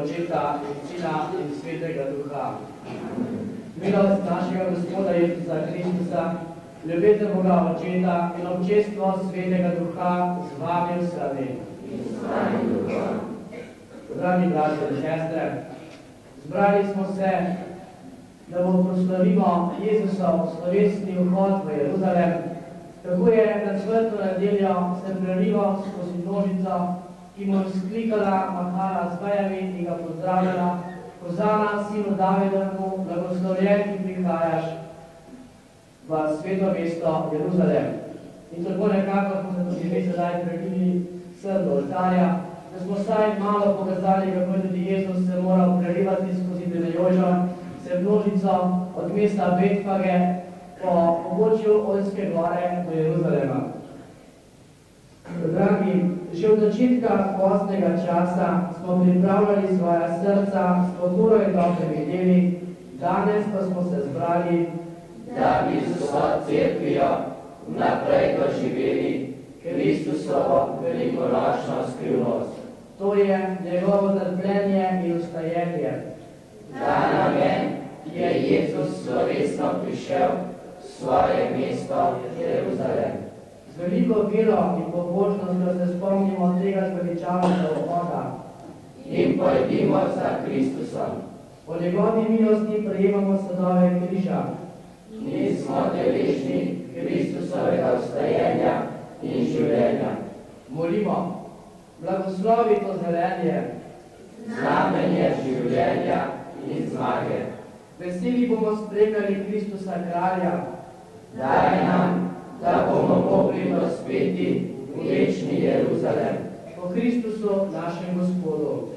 Očeta in Sina in Svetega Duha. Milost našega Gospoda Jezusa Kristusa, ljubezen Boga Očeta in občestvo Svetega Duha z vami vsemi. Dragi bratje in sestre, zbrali smo se, da bomo proslavimo Jezusov slovesni vhod v Jeruzalem. Tako je na Sveto nedeljo se prelival skozi množico, ki mu je vzklikala, mahala z vejami in ga pozdravljala: Hozana, sinu Davidovemu, blagoslovljen, ki prihajaš v sveto mesto Jeruzalem. In tako nekako smo se tudi mi sedaj prebili sem do oltarja, da smo vsaj malo pokazali, kako je tudi Jezus se moral prelivati skozi benejožo se množico od mesta Betfage po pobočju Oljske gore do Jeruzalema. Dragi, že od začetka postnega časa smo pripravljali svoja srca s podporo in dobrimi deli, danes pa smo se zbrali, da bi s svojo cerkvijo naprej doživeli Kristusovo velikonočno skrivnost. To je njegovo trpljenje in vstajenje. Ta namen je Jezus slovesno prišel v svoje mesto Jeruzalem. Z veliko vero in pobožnostjo se spomnimo tega zveličavnega vhoda in pojdimo za Kristusom. Po njegovi milosti prejemamo sadove križa. Mi smo deležni Kristusovega vstajenja in življenja. Molimo, blagoslovi to zelenje, znamenje življenja in zmage. Veseli bomo spremljali Kristusa kralja. Daj nam, da bomo mogli dospeti v večni Jeruzalem. Po Kristusu našem Gospodu.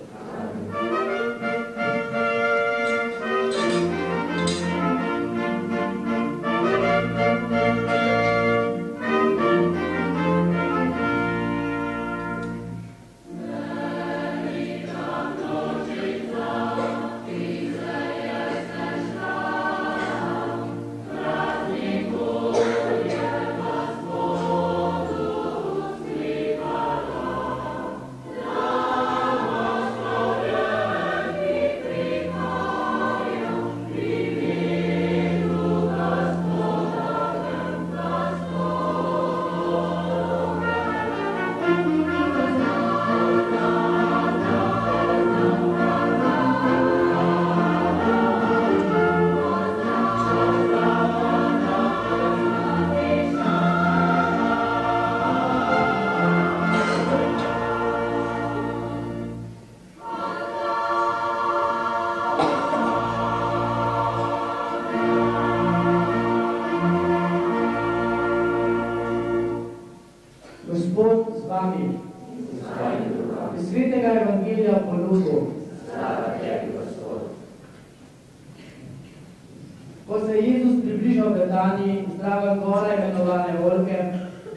Ko se je Jezus približal Betaniji, zraven gore imenovane Olke,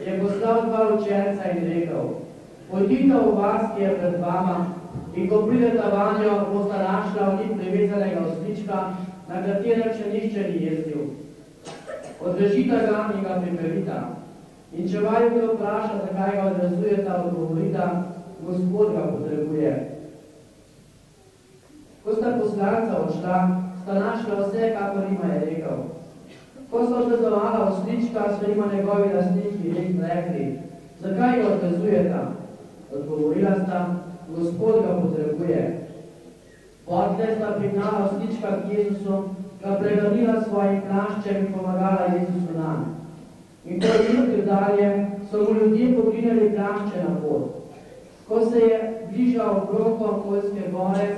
je poslal dva učenca in rekel: Pojdite v vas, ki je pred vama, in ko prideta vanjo, bosta našla v njih privezanega oslička, na katerem še nihče ni jezdil. Odvežita ga in ga pripeljita. In če vaju kdo vpraša, zakaj ga odvezujeta, odgovorita: Gospod ga potrebuje. Ko sta poslanca odšla, sta našla vse, kakor jima je rekel. Ko sta odvezovala oslička, so jima njegovi lastniki rekli: Zakaj ga odvezujeta? Odgovorila sta: Gospod ga potrebuje. Potlej sta prignala oslička k Jezusu, ga pregrnila svojim plaščem in pomagala Jezusu nam. In ko je jutri dalje, so mu ljudje pogrinjali plašče na pot. Ko se je bližal vrhom Oljske gore,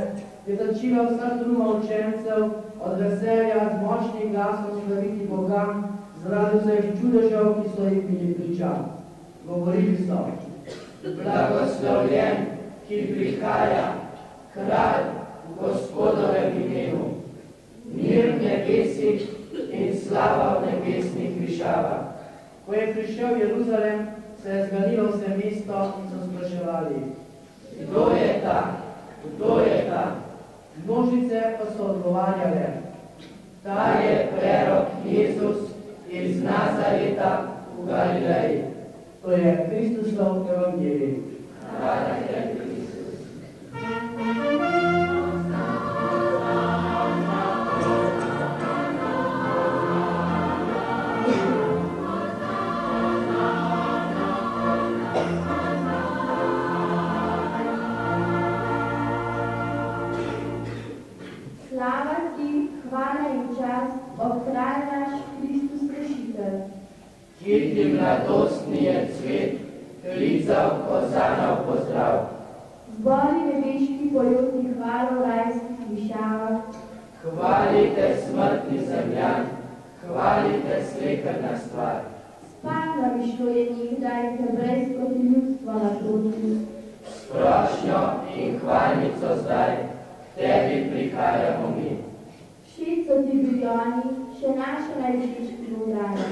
je začela vsa truma učencev od veselja z močnim glasom slaviti Boga zaradi vseh čudežev, ki so jih bili priča. Govorili so: Blagoslovljen, ki prihaja, kralj v Gospodovem imenu, mir v nebesih in slava v nebesnih višavah. Ko je prišel v Jeruzalem, se je zganilo vse mesto in so spraševali: Kdo je ta? Kdo je ta? Množice pa so odgovarjale: Ta je prerok Jezus iz Nazareta v Galileji. To je Kristusov evangelij. Hvala tebi, Kristus. Slava ti, hvala in čast, okraj naš Kristus rešitelj. Ki ti mladostni je cvet, klical Hozanov pozdrav. Zbori nebeški pojoki hvalo v rajskih višavah. Hvalite smrtni zemljan, hvalite sleherna stvar. Spadla bi šlo je nikdaj, ker brez proti ljudstva na poti. S prošnjo in hvalnico zdaj, tebi prihajamo mi. Všeč so ti bili oni, še naša najvišji odraja.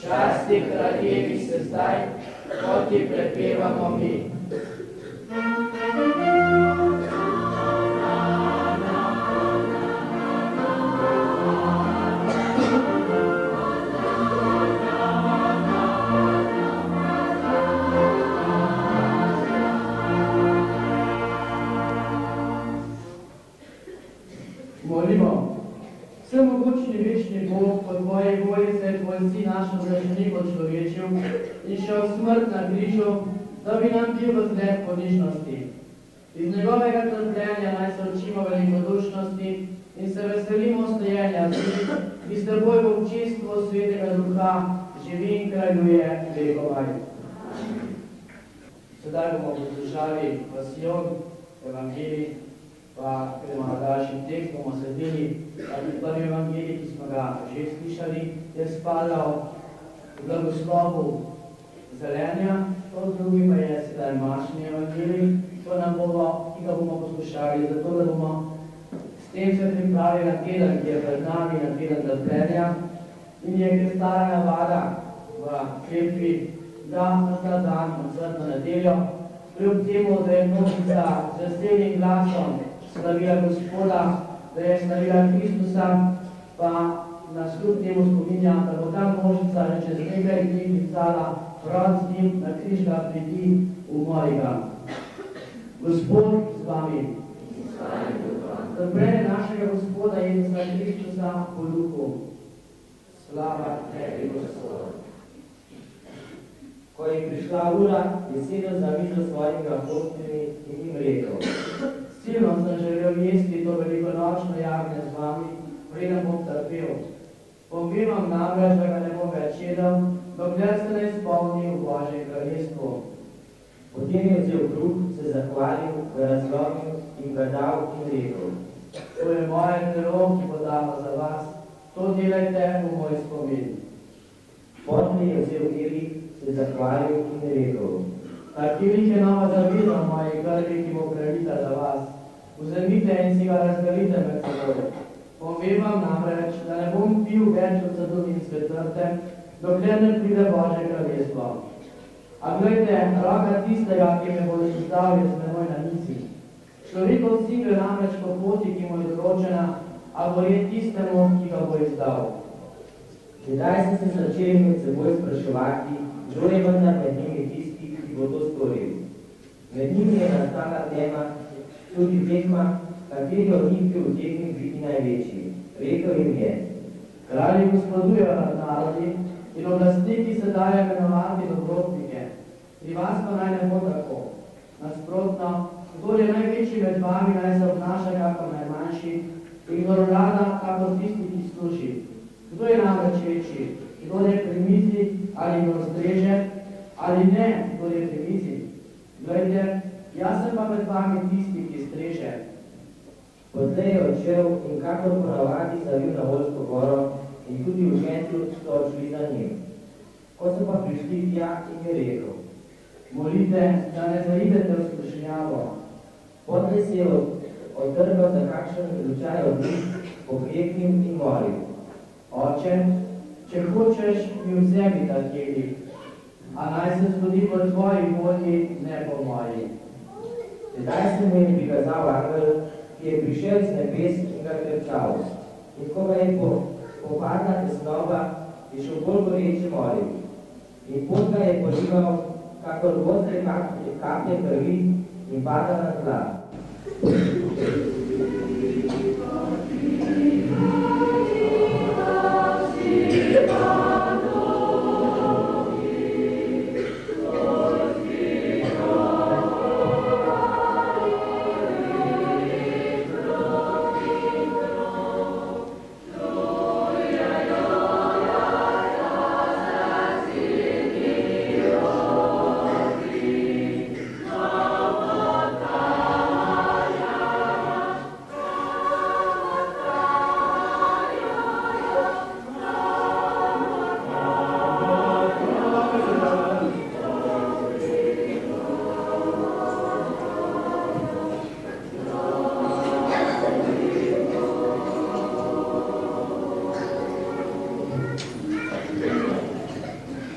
Časti kraljevi se zdaj, ko ti prepevamo mi. Molimo, vsemogočni večni Bog, po tvoji volji se je tvoj sin našo zaženiko človečil in šel smrt na križu, da bi nam bil v zgled ponižnosti. Iz njegovega trpljenja naj se učimo velikodušnosti in se veselimo stojenja z njim, ki s teboj v občinstvu Svetega Duha živi in kraljuje vekovaj. Sedaj bomo poslušali Pasijon, evangelij, pa gremo na daljši tekst, bomo sledili prvi evangelij, ki smo ga že slišali, je spadal v blagoslovu zelenja, to drugi pa je sedaj mašni evangelij, ki ga bomo poslušali, zato da bomo s tem se pripravili na teden, ki je pred nami, na teden trpljenja in je kar stara navada v Cerkvi, da na ta dan, na svetno nedeljo, kljub temu, da je množica z veselim glasom slavila Gospoda, da je slavila Kristusa, pa nas kljub temu spominja, da bo ta množica čez nekaj dni klicala prav z njim na križ ga pridi umori ga. Gospod z vami. Trpljenje našega Gospoda Jezusa Kristusa po duhu. Slava tebi, Gospod. Ko je prišla ura, je sedel za mizo svojimi apostoli in jim rekel: Silno sem želel jesti to velikonočno jagnje z vami, preden bom trpel. Povem vam namreč, da ga ne bom več jedel, dokler se ne izpolni v Božje kraljestvo. Potem je vzel kruh, se zahvalil, ga razlomil in ga dal in rekel: To je moje telo, ki bo dano za vas, to delajte v moj spomin. Potem je vzel kilich, se zahvalil in rekel: Ta kilich je nova zaveza v moji krvi, ki bo prelita za vas. Vzemite in si ga razdelite med seboj. Povem vam namreč, da ne bom pil več od sadu in svetrte, dokler ne pride Božje kraljestvo. A glejte, roka tistega, ki me bo izdal, je z menoj na mizi. Človekov sin gre namreč po poti, ki mu je določena, a verjet tistemu, ki ga bo izdal. Sedaj so se začeli med seboj spraševati, kdo je vendar med njimi tisti, ki bo to storil. Med njimi je nastala tema, tudi tekma, kateri od njih bi v tekmi biti največji. Rekel jim je: Kralji gospodujejo nad narodi in oblastniki se dajo imenovati dobrotnike. Pri vas pa naj ne bo tako. Nasprotno, kdor je največji med vami, naj se obnaša kakor najmanjši in kdor vlada kakor tisti, ki služi. Kdo je namreč večji? Kdor je pri mizi ali kdor streže, ali ne, kdor je pri mizi? Glejte, jaz sem pa med vami tisti, ki streže. Potlej je odšel in kakor ponavadi zavil na Oljsko goro in tudi učenci so odšli za njim. Ko so pa prišli tja, in je rekel: Molite, da ne zaidete v skušnjavo. Potlej se je odtrgal za kakšen lučaj od njih, pokleknil in molil: Oče, če hočeš, mi vzemi ta kilich, a naj se zgodi po tvoji volji, ne po moji. Sedaj se mu je prikazal angel, ki je prišel z nebes in ga krčal. In ko ga je popadla tesnoba, je še bolj goreče molil: in pot ga je polival, kakor ostre kaplje krvi in padal na tla.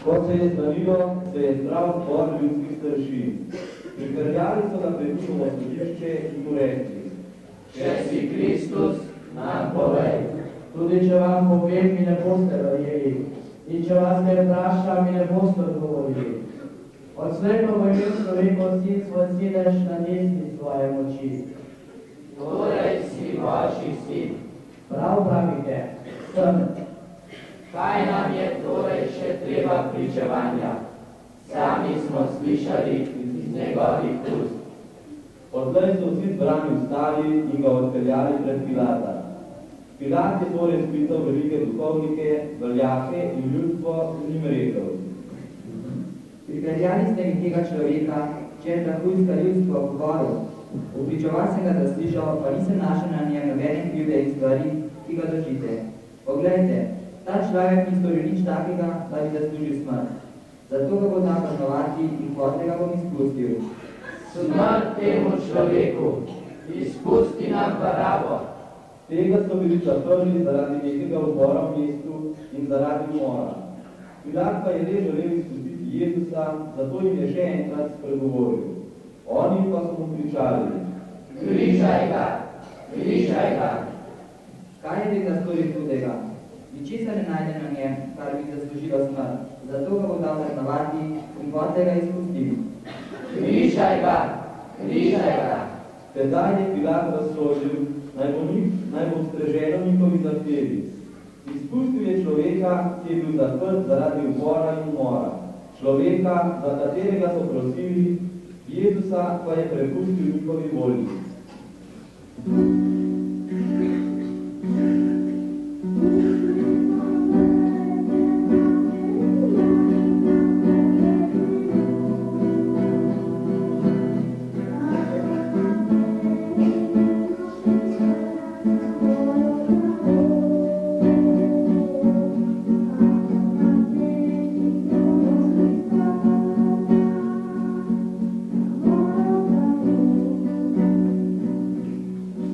Kot se je znanilo, se je zbral zbor ljudskih staršin. Pripeljali so ga pred njihovo sodišče in mu rekli: Če si Kristus, nam povej. Tudi če vam povem, mi ne boste verjeli. In če vas ne vprašam, mi ne boste odgovorili. Odslej pa bo imel človekov sin svoj sedež na desni svoje moči. Torej si Božji sin. Prav pravite, sem. Kaj nam je torej še treba pričevanja? Sami smo slišali iz njegovih ust. Odtlej so vsi zbrani vstali in ga odpeljali pred Pilata. Pilat je torej sklical velike duhovnike, veljake in ljudstvo in jim rekel: Pripeljali ste mi tega človeka, čez lahujska ljudstvo govoril. Upričeval sem ga zaslišal, pa nisem našel na njem nobene krivde in stvari, ki ga držite. Poglejte, ta človek ni storil nič takega, da bi zaslužil smrt. Zato ga bo tam kaznovati in potem ga bom izpustil. Smrt temu človeku, izpusti nam Barabo. Tega so bili zaprli zaradi nekega upora v mestu in zaradi umora. Pilat pa je res želel izpustiti Jezusa, zato jim je še enkrat spregovoril. Oni pa so mu kričali: Križaj ga, križaj ga. Kaj je tega storil hudega? Ničesar ne najde na njem, kar bi zaslužilo smrt. Zato ga bo dal kaznovati in potem ga izpustil. Križaj ga, križaj ga. Tedaj je Pilat razsodil, naj bo ustreženo njihovi zahtevi. Izpustil je človeka, ki je bil zaprt zaradi upora in umora. Človeka, za katerega so prosili, Jezusa pa je prepustil njihovi volji.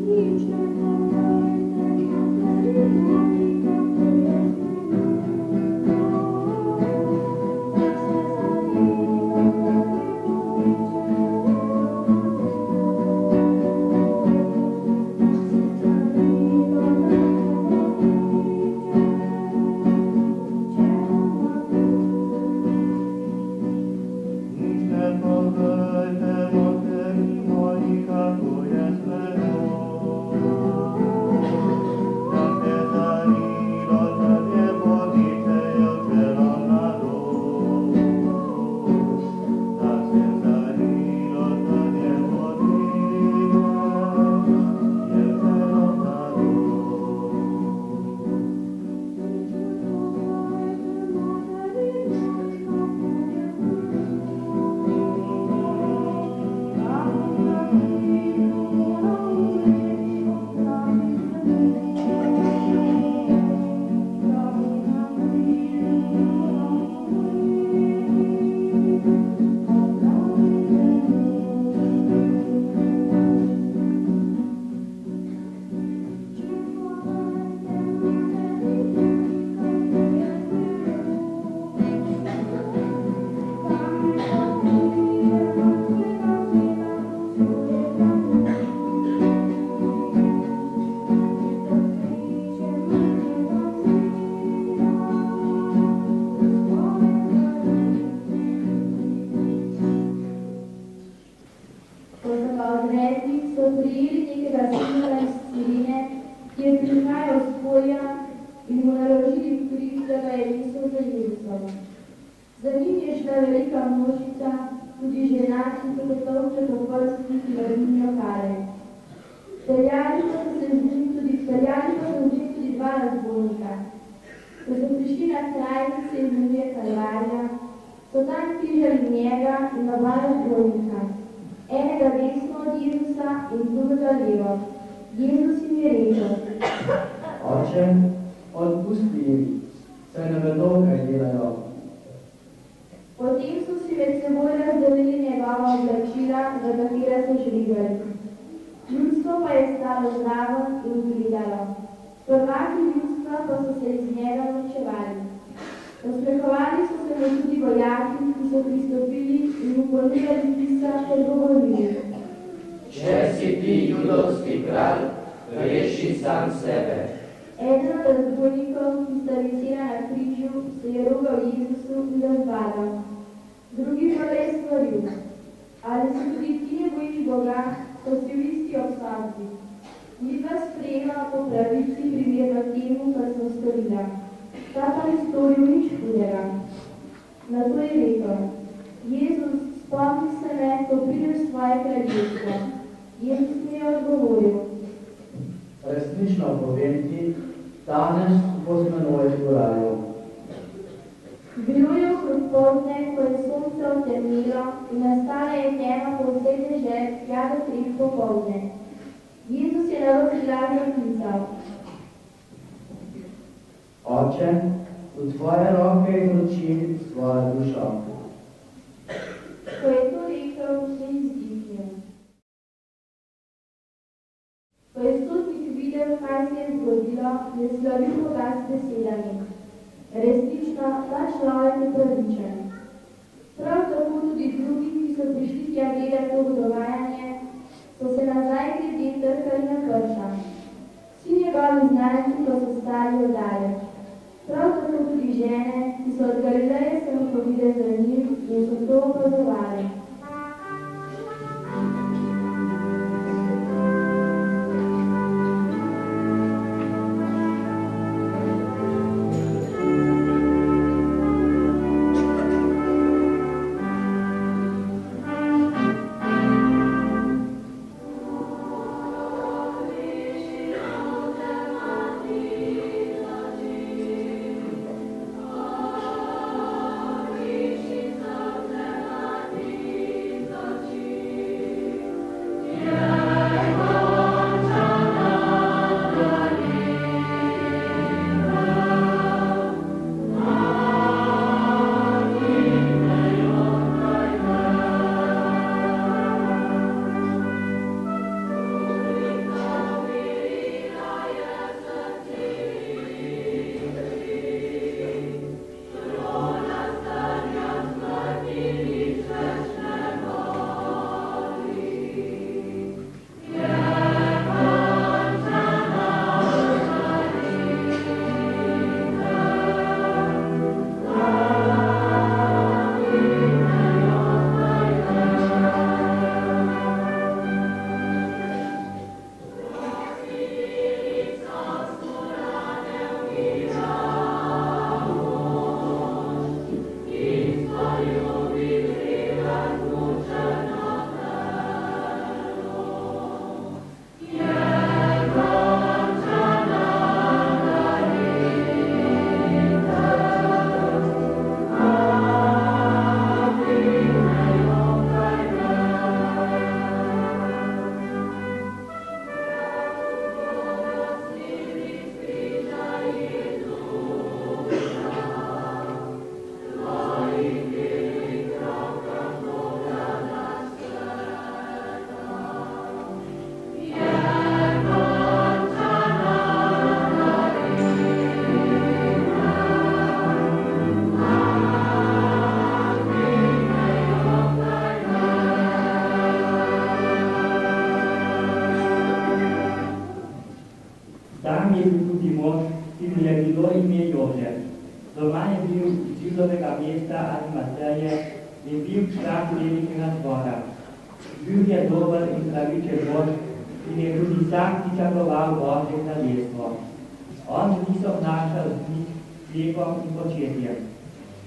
He Jezusom. Za njim je šla velika množica, tudi žena, ki so potovče po vrsti, ki vrnijo kare. Peljali pa so z njim tudi dva razbojnika. Ko so prišli na kraj, ki se imenuje Kalvarija, so tam križali njega in oba razbojnika, enega desno od Jezusa in drugega levo. Jezus jim je rekel: Oče, odpusti jim, saj ne vedo, kaj delajo. Potem so si med seboj razdelili njegova oblačila, za katera so žrigali. Ljudstvo pa je stalo zraven in gledalo. Prvaki ljudstva pa so se iz njega norčevali. Posmehovali so se mu tudi vojaki, ki so pristopili in mu ponudili pisa ter govorili: Če si ti judovski kralj, reši sam sebe. Eden od razbojnikov, ki sta visela na križu, se je rogal Jezusu in ga zbadal. Drugi pa le je stvaril: ali se tudi ti ne bojiš Boga, ko si v isti obsodbi? Midva sprejema po pravici primerno temu, kar smo storila. Ta pa ni storil nič hudega. Nato je rekel: Jezus, spomni se me, ko prideš v svoje kraljestvo. Jezus mi je odgovoril: Resnično povem ti, danes bo z menoj v raju. Bilo je okrog poldne, ko je sonce otemnilo in nastala je tema po vsej deželi tja do 3 popoldne. Jezus je na vrh glavi klical: Oče, v tvoje roke izročim svojo dušo. Ko je to rekel, je izdihnil. Ko je sodnik videl, kaj se je zgodilo, je slavil Boga s besedami: Resnično, ta človek je pravičen. Prav tako tudi drugi, ki so prišli tja gledati to dogajanje, so se nazaj glede trkali na krša. Vsi njegovi znanci pa so stali oddaleč. Prav tako tudi žene, ki so od Galileje se hodile za njim in so to opazovali.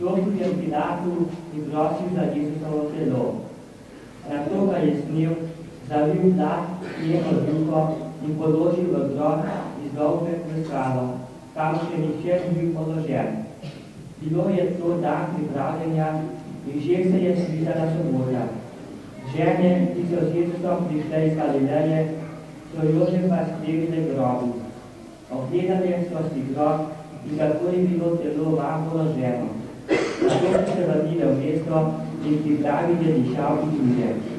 stopil je v Pilatu in prosil za Jezusovo telo. Na to ga je snil, zavil zlat njeno duho in položil v grob iz dolge preskalo, tam še nihče ni bil položen. Bilo je to dan pripravljenja in že se je svitala sobota. Žene, ki so z Jezusom prišle iz Galileje, so Jožefa sklenile grobu. Ogledali so si grob in kako je bilo telo vam položeno. Zato so se vrnile v mesto in pripravili dišav in druge.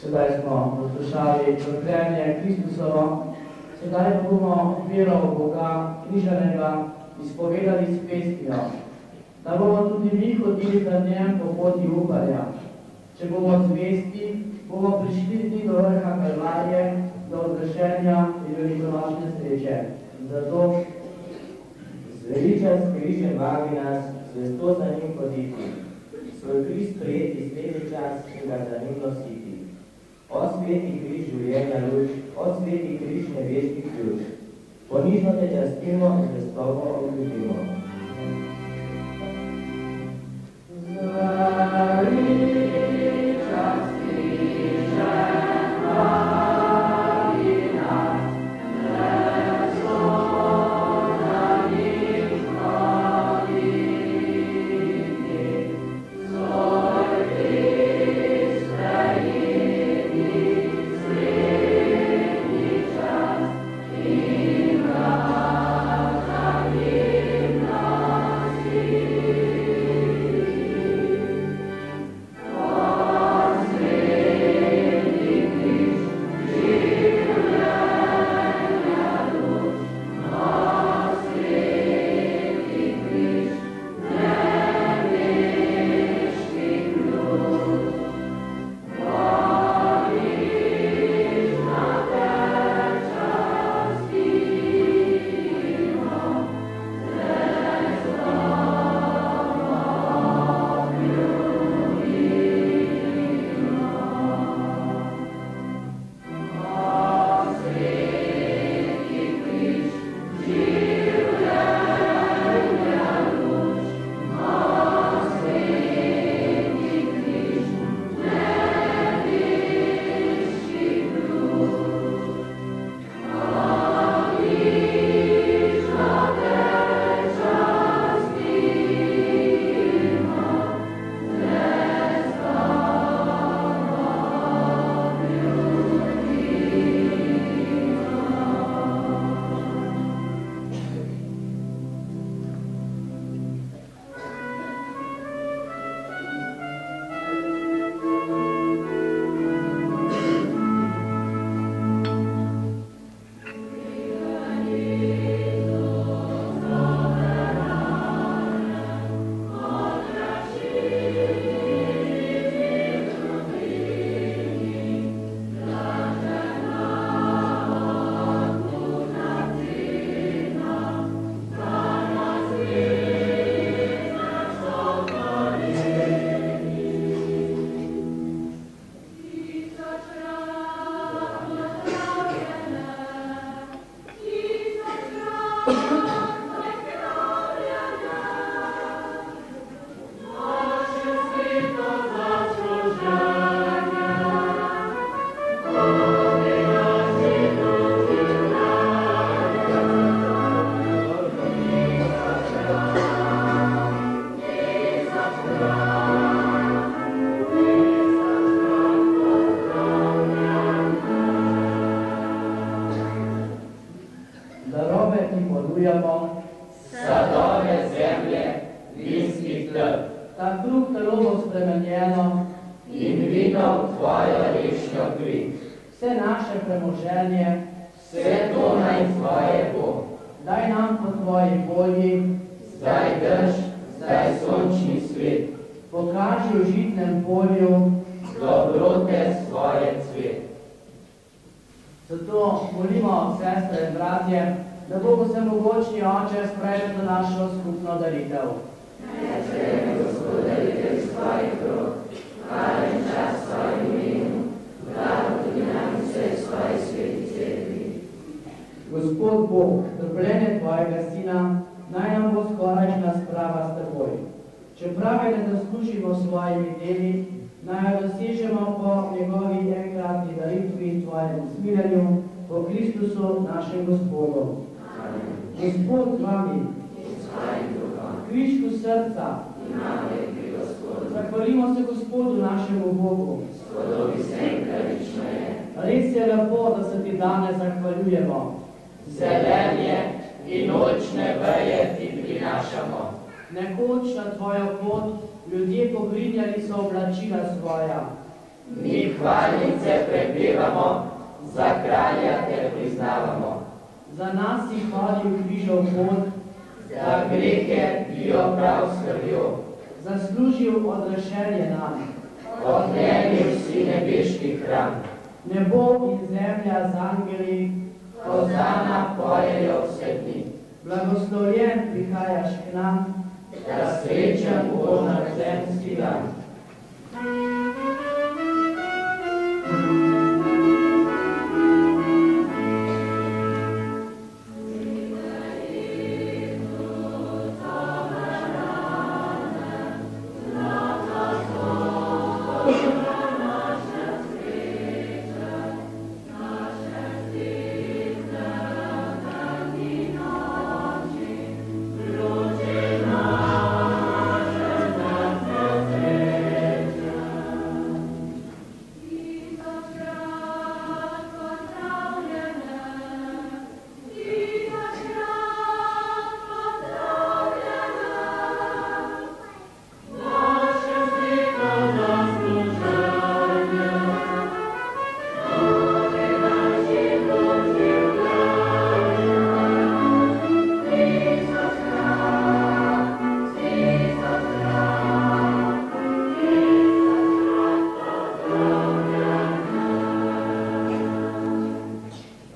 Sedaj smo poslušali trpljenje Kristusovo, sedaj bomo vero v Boga križanega izpovedali s pesmijo, da bomo tudi mi hodili za njem po poti upanja. Če bomo zvesti, bomo prišli tudi do vrha Kalvarije, do odrešenja in velikonočne sreče. Zato zveličan s križem vabi nas, zvesto za njim hoditi, svoj križ sprejeti srednji čas in ga za njim nositi. O sveti križ življenja luč, o sveti križ nebeški ključ, ponižno te častimo in zvestobo obljubimo. Amen. spremenjeno in vino tvojo rešnjo kri. Vse naše premoženje, Vse to naj tvoje bo. daj nam po tvoji volji, Zdaj drž, zdaj sončni svet, pokaži v žitnem polju, dobrote svoje cvet. zato molimo, sestre in bratje, da Bogu vsemogočni Oče sprejme to našo skupno daritev. Gospod Bog, trpljenje tvojega sina, naj nam bo skorajšnja sprava s teboj. Čeprav je ne zaslužimo svojimi deli, naj jo dosežemo po njegovi enkratni daritvi in tvojem usmiljenju, po Kristusu našem Gospodu. Gospod z vami, kvišku srca, zahvalimo se Gospodu našemu Bogu. Res je lepo, da se ti danes zahvaljujemo. Zelenje in očne veje ti prinašamo. Nekoč na tvojo pot ljudje pogrinjali so oblačila svoja. Mi hvalnice prepevamo, za kralja te priznavamo. Za nas si hodil križov pot, Za grehe bi jo prav skrbjo, zaslužil odrešenje nam. odnenil si nebeški hram. Nebo in zemlja z angeli, Hozana pojejo vse dni, blagoslovljen prihajaš k nam. da srečen bo na zemski dan.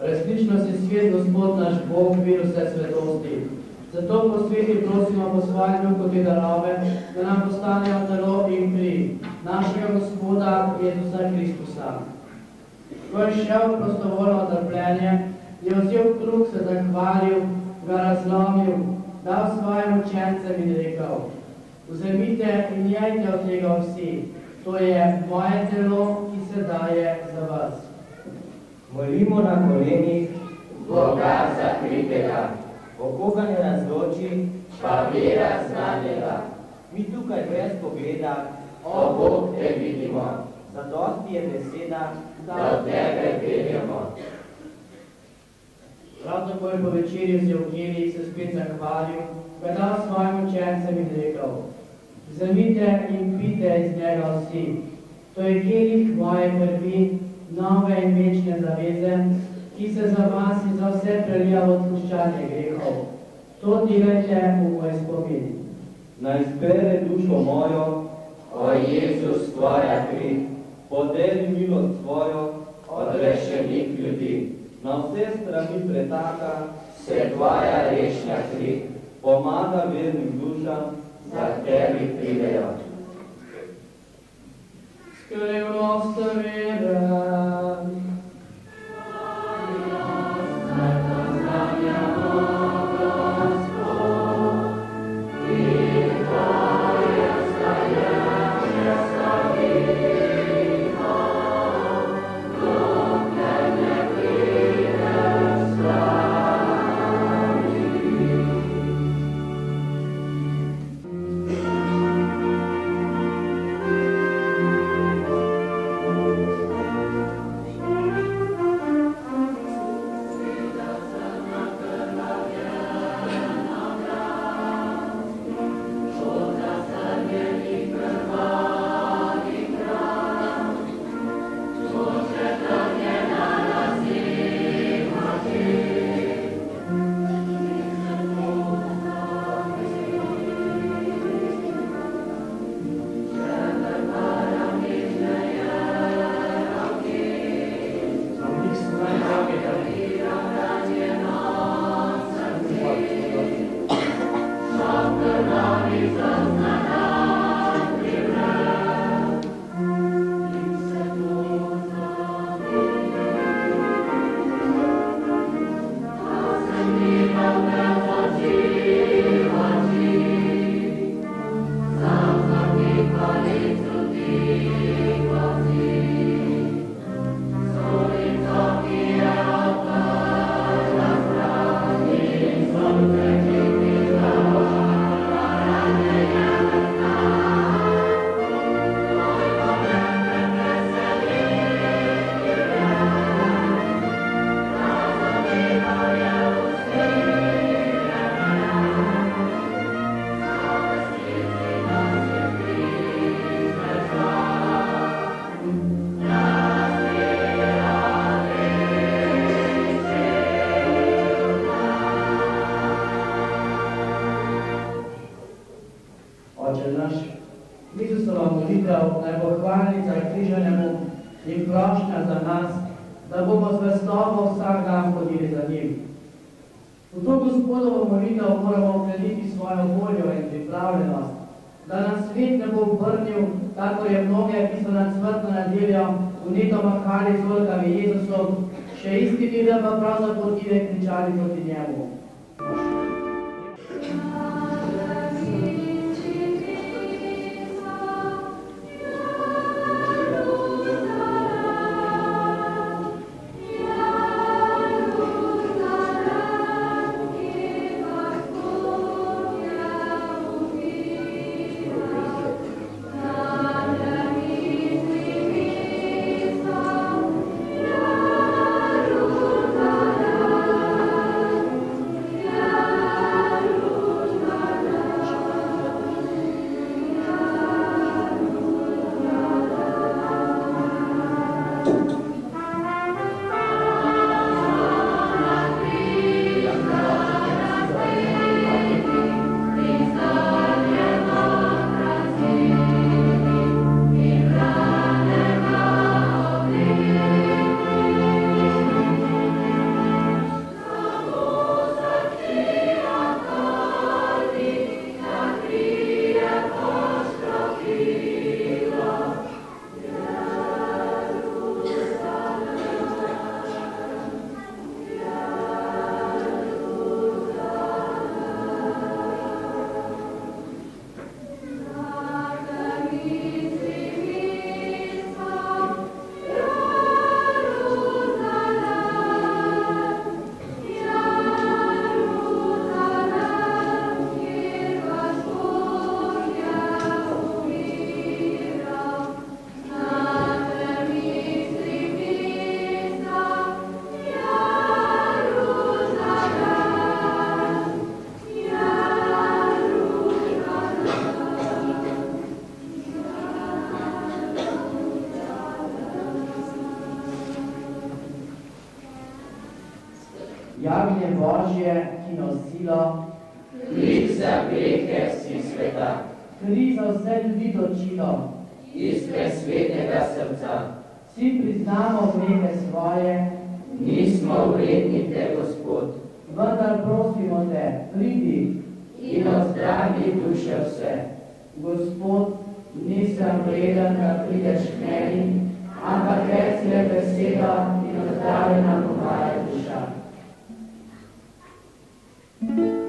Resnično si svet, Gospod naš Bog, vir vse svetosti. Zato posveti prosimo po svojem duhu te darove, da nam postanejo telo in kri našega Gospoda Jezusa Kristusa. Ko je šel prostovoljno trpljenje, je vzel kruh, se zahvalil, ga razlomil, dal svojim učencem in rekel: vzemite in jejte od tega vsi, to je moje telo, ki se daje za vas. Molimo na kolenih, Boga zakritega, Boga ne razloči, pa vera znanega. mi tukaj brez pogleda, O Bog te vidimo, zadosti je beseda, da tebe peljemo. Prav tako je po večerji vzel kelih, se spet zahvalil, ga dal svojim učencem in rekel: vzemite in pite iz njega vsi, to je kelih moje krvi, nove in večne zaveze, ki se za vas in za vse prelija v odpuščanje grehov. To delajte v moj spomin. Naj zbere dušo mojo, O Jezus, tvoja kri, podeli milost svojo, odrešenik ljudi, na vse strani pretaka, se tvoja rešnja kri, pomaga vernim dušam, za tebi pridejo. Skrivnost veren. angelov, naj bo hvalnica križanemu in prošnja za nas, da bomo z vestobo vsak dan hodili za njim. V to Gospodovo molitev moramo okreniti svojo voljo in pripravljenost, da nas svet ne bo obrnil, tako je mnoge, ki so na cvrtno nedeljo vneto mahali z orkami Jezusom, še isti teden pa prav zapotive kričali proti njemu. Jagnje Božje, ki nosilo, kri za grehe vsi sveta, kri za vse ljudi točilo, iskre svetega srca, vsi priznamo grehe svoje, nismo vredni te, Gospod, vendar prosimo te, pridi in ozdravi duše vse. Gospod, nisem vreden, da prideš k meni, ampak reci le besedo in ozdravi nam moja duša. Thank you.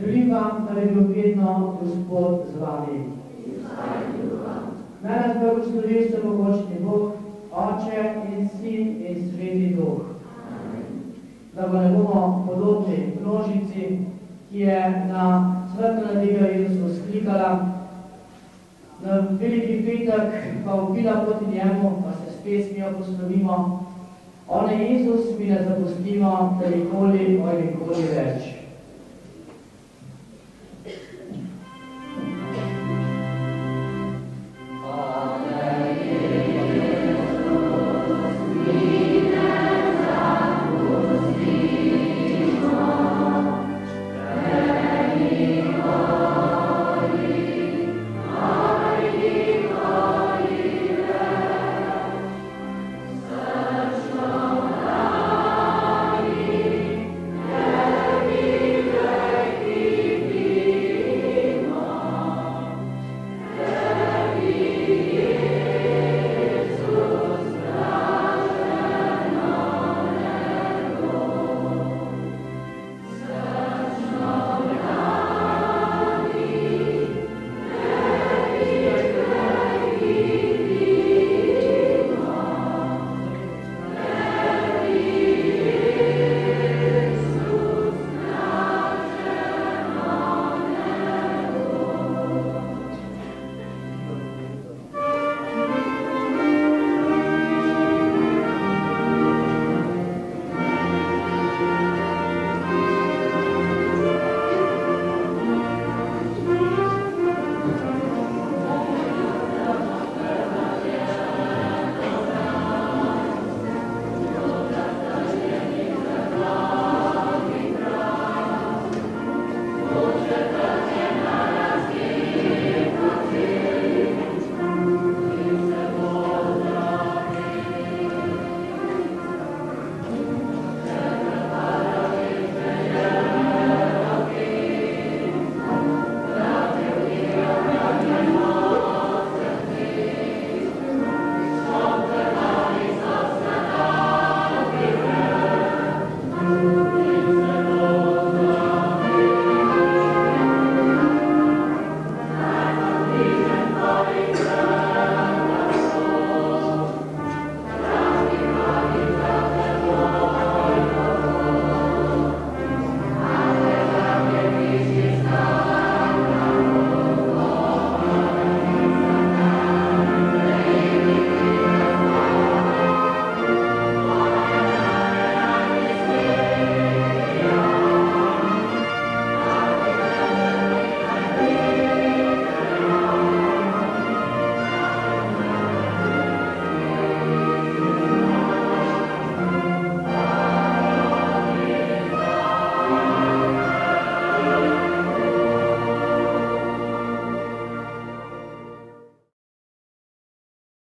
Želim vam, da bi bil vedno Gospod z vami. Naj nas blagoslovi vsemogočni Bog, Oče in Sin in Sveti Duh. Da pa ne bomo podobni množici, ki je na smrtnega Jezusa vzklikala, na veliki petek pa vpila proti njemu, pa se s pesmijo poslovimo, one Jezus mi ne zapustimo, da nikoli, oj nikoli več.